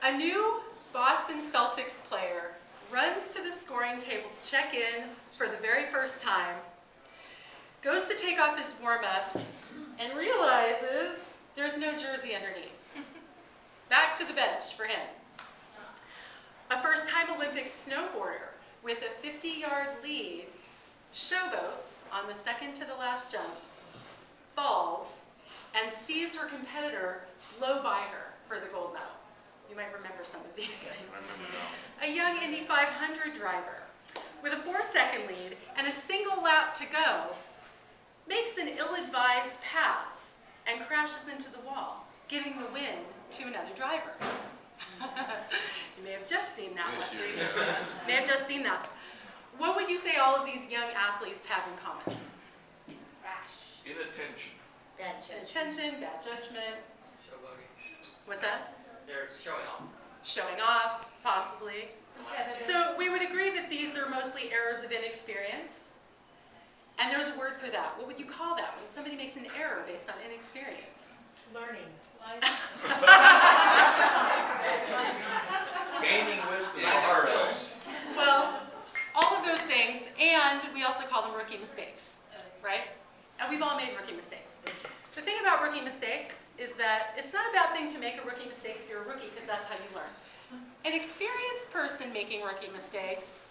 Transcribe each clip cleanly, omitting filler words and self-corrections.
A new Boston Celtics player runs to the scoring table to check in for the very first time, goes to take off his warm-ups, and realizes there's no jersey underneath. Back to the bench for him. A first-time Olympic snowboarder with a 50-yard lead showboats on the second to the last jump, falls, and sees her competitor blow by her for the gold medal. You might remember some of these things. A young Indy 500 driver with a 4-second lead and a single lap to go makes an ill-advised pass and crashes into the wall, giving the win to another driver. You may have just seen that one. May have just seen that. What would you say all of these young athletes have in common? Rash. Inattention. Bad judgment. Inattention, bad judgment. Showboating. What's that? They're showing off. Showing off, possibly. So we would agree that these are mostly errors of inexperience. And there's a word for that. What would you call that when somebody makes an error based on inexperience? Learning. Gaining wisdom. Artists. Well, all of those things, and we also call them rookie mistakes, right? And we've all made rookie mistakes. The thing about rookie mistakes is that it's not a bad thing to make a rookie mistake if you're a rookie, because that's how you learn. An experienced person making rookie mistakes,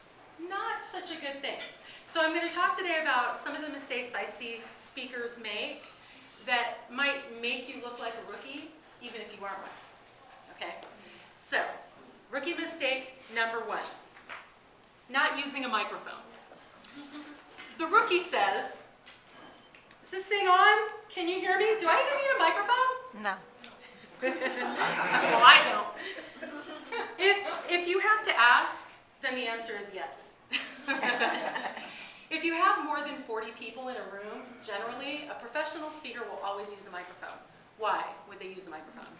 not such a good thing. So I'm going to talk today about some of the mistakes I see speakers make that might make you look like a rookie, even if you aren't one. Okay? So, rookie mistake number 1, not using a microphone. The rookie says, "Is this thing on? Can you hear me? Do I even need a microphone?" No. Well, I don't. If you have to ask, then the answer is yes. If you have more than 40 people in a room, generally, a professional speaker will always use a microphone. Why would they use a microphone?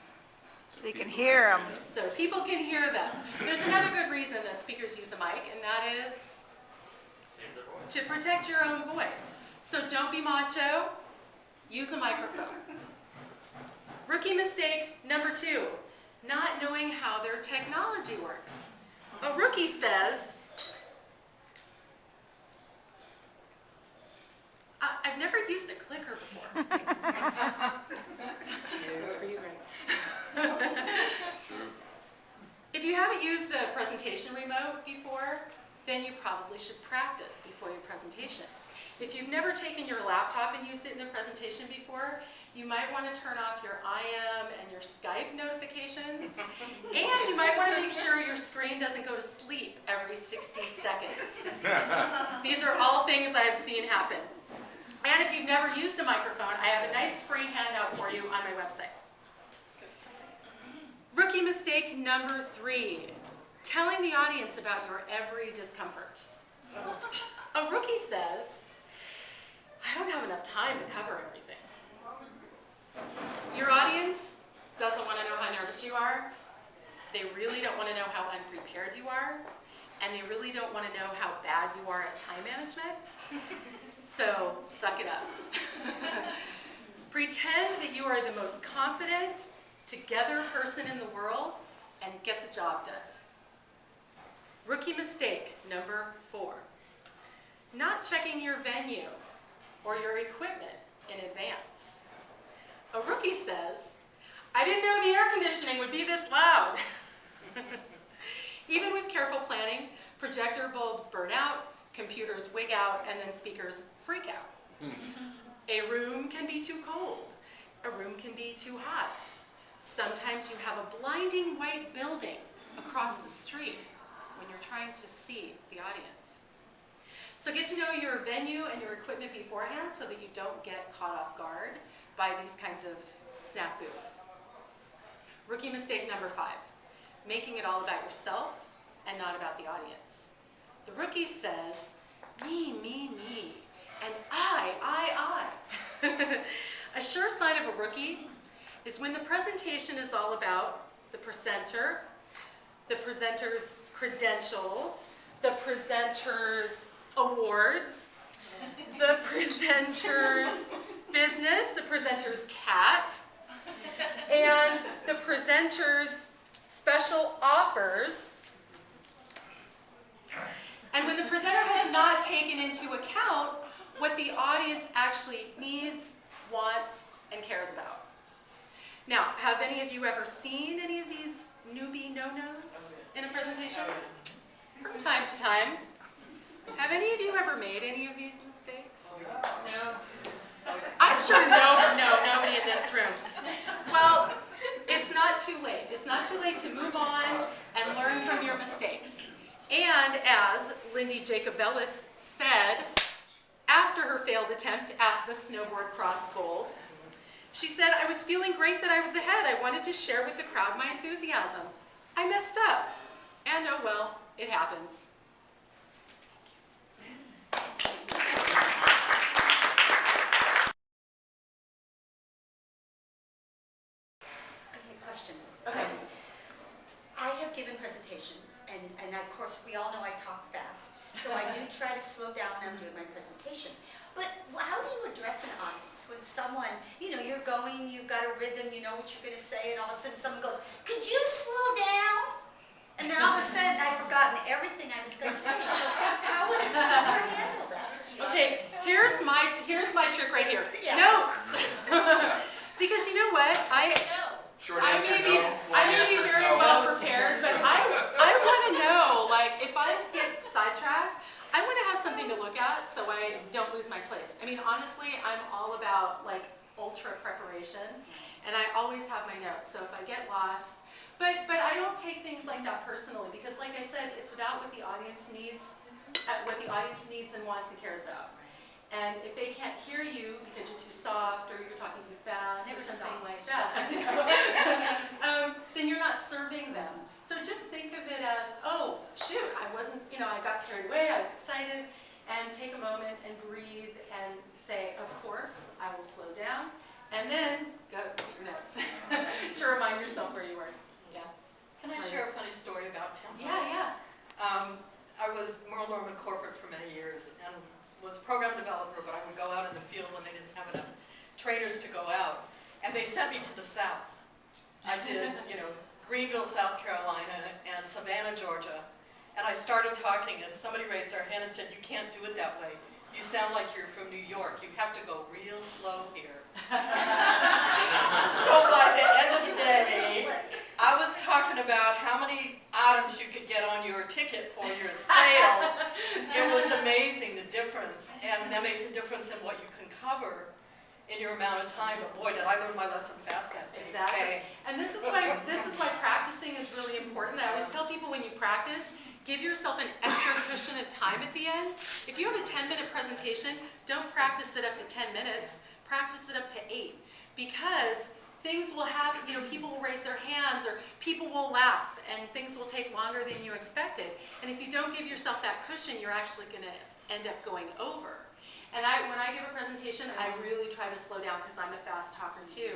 So you can hear them. So people can hear them. There's another good reason that speakers use a mic, and that is Save their voice. to protect your own voice. So don't be macho, use a microphone. Rookie mistake number 2, not knowing how their technology works. A rookie says, "I've never used a clicker before." That's for you, Greg. True. If you haven't used a presentation remote before, then you probably should practice before your presentation. If you've never taken your laptop and used it in a presentation before, you might want to turn off your IM and your Skype notifications, and you might want to make sure your screen doesn't go to sleep every 60 seconds. These are all things I have seen happen. And if you've never used a microphone, I have a nice free handout for you on my website. Rookie mistake number 3, telling the audience about your every discomfort. A rookie says, "I don't have enough time to cover everything." Your audience doesn't want to know how nervous you are. They really don't want to know how unprepared you are. And they really don't want to know how bad you are at time management. So, suck it up. Pretend that you are the most confident, together person in the world and get the job done. Rookie mistake number 4, not checking your venue or your equipment in advance. A rookie says, "I didn't know the air conditioning would be this loud." Even with careful planning, projector bulbs burn out, computers wig out, and then speakers freak out. A room can be too cold. A room can be too hot. Sometimes you have a blinding white building across the street when you're trying to see the audience. So get to know your venue and your equipment beforehand so that you don't get caught off guard by these kinds of snafus. Rookie mistake number 5, making it all about yourself and not about the audience. The rookie says, "Me, me, me, and I." A sure sign of a rookie is when the presentation is all about the presenter, the presenter's credentials, the presenter's awards, the presenter's business, the presenter's cat, and the presenter's special offers. And when the presenter has not taken into account what the audience actually needs, wants, and cares about. Now, have any of you ever seen any of these newbie no-nos in a presentation? From time to time. Have any of you ever made any of these mistakes? No? I'm sure nobody in this room. Well, it's not too late. It's not too late to move on and learn from your mistakes. And as Lindsey Jacobellis said after her failed attempt at the snowboard cross gold, she said, "I was feeling great that I was ahead. I wanted to share with the crowd my enthusiasm. I messed up. And oh well, it happens." Okay, question. Okay. I have given presentations, and of course, we all know I talk fast, so I do try to slow down when I'm doing my presentation. But how do you address an audience when someone, you're going, you've got a rhythm, you know what you're going to say, and all of a sudden someone goes, "Could you slow down?" And then all of a sudden I've forgotten everything I was going to say. So how would a speaker handle that? Okay, here's my trick right here. Yeah. Notes. Because you know what? Short I answer, may be, no. Long I may be answer, very no. well prepared, but I want to know, like, if I get sidetracked, I want to have something to look at so I don't lose my place. I mean, honestly, I'm all about, like, ultra preparation, and I always have my notes, so if I get lost, but I don't take things like that personally, because like I said, it's about what the audience needs, and wants and cares about. And if they can't hear you because you're too soft or you're talking too fast or something like that, then you're not serving them. So just think of it as, oh, shoot, I got carried away, I was excited, and take a moment and breathe and say, of course, I will slow down, and then go get your notes to remind yourself where you were. Yeah. Can I share a funny story about tempo? Yeah. I was Merle Norman corporate for many years and was program developer, but I would go out in the field when they didn't have enough trainers to go out. And they sent me to the South. I did, Greenville, South Carolina, and Savannah, Georgia. And I started talking, and somebody raised their hand and said, "You can't do it that way. You sound like you're from New York. You have to go real slow here." So by the end of the day, I was talking about how many items you could get on your ticket for your sale. It was amazing, the difference, and that makes a difference in what you can cover in your amount of time. But boy, did I learn my lesson fast that day. Exactly. And this is why practicing is really important. I always tell people when you practice, give yourself an extra cushion of time at the end. If you have a 10-minute presentation, don't practice it up to 10 minutes. Practice it up to 8. Because things will happen, people will raise their hands or people will laugh and things will take longer than you expected. And if you don't give yourself that cushion, you're actually going to end up going over. And when I give a presentation, I really try to slow down because I'm a fast talker too.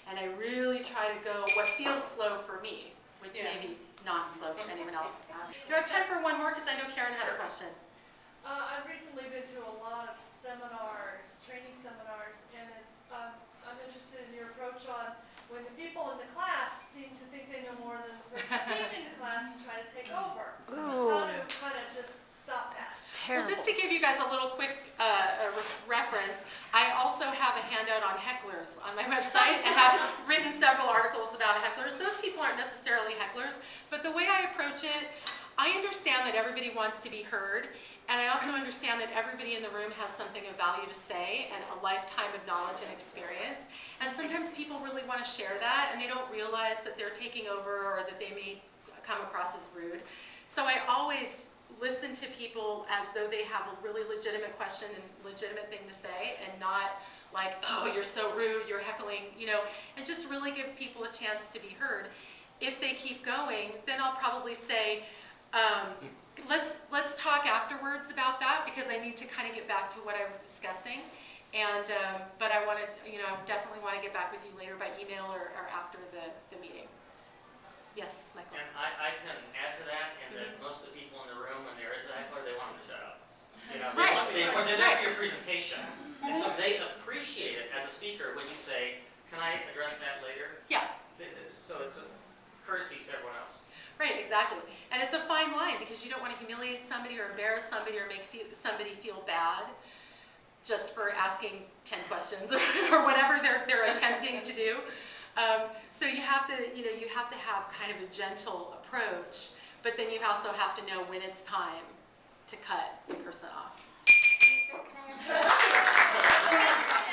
And I really try to go what feels slow for me, which may be not slow for anyone else. Do I have time for one more? Because I know Karen had a question. I've recently been to a lot of seminars, training seminars, and I'm interested in your approach on when the people in the class seem to think they know more than the person teaching the class and try to take over. Ooh. How to kind of just stop that. Well, just to give you guys a little quick reference, I also have a handout on hecklers on my website. I have written several articles about hecklers. Those people aren't necessarily hecklers, but the way I approach it, I understand that everybody wants to be heard, and I also understand that everybody in the room has something of value to say and a lifetime of knowledge and experience. And sometimes people really want to share that, and they don't realize that they're taking over or that they may come across as rude. So I always listen to people as though they have a really legitimate question and legitimate thing to say, and not like, "Oh, you're so rude, you're heckling," and just really give people a chance to be heard. If they keep going, then I'll probably say, let's talk afterwards about that, because I need to kind of get back to what I was discussing. And but I want to, definitely want to get back with you later by email or after the meeting. Yes, Michael. And I can add to that, and that most of the people in the room, when there is a heckler, they want them to shut up. They're there for your presentation, and so they appreciate it as a speaker when you say, "Can I address that later?" Yeah. So it's courtesy to everyone else. Right, exactly. And it's a fine line because you don't want to humiliate somebody or embarrass somebody or make somebody feel bad just for asking 10 questions or whatever they're attempting to do. So you have to, you have to have kind of a gentle approach, but then you also have to know when it's time to cut the person off. Lisa, can I ask you?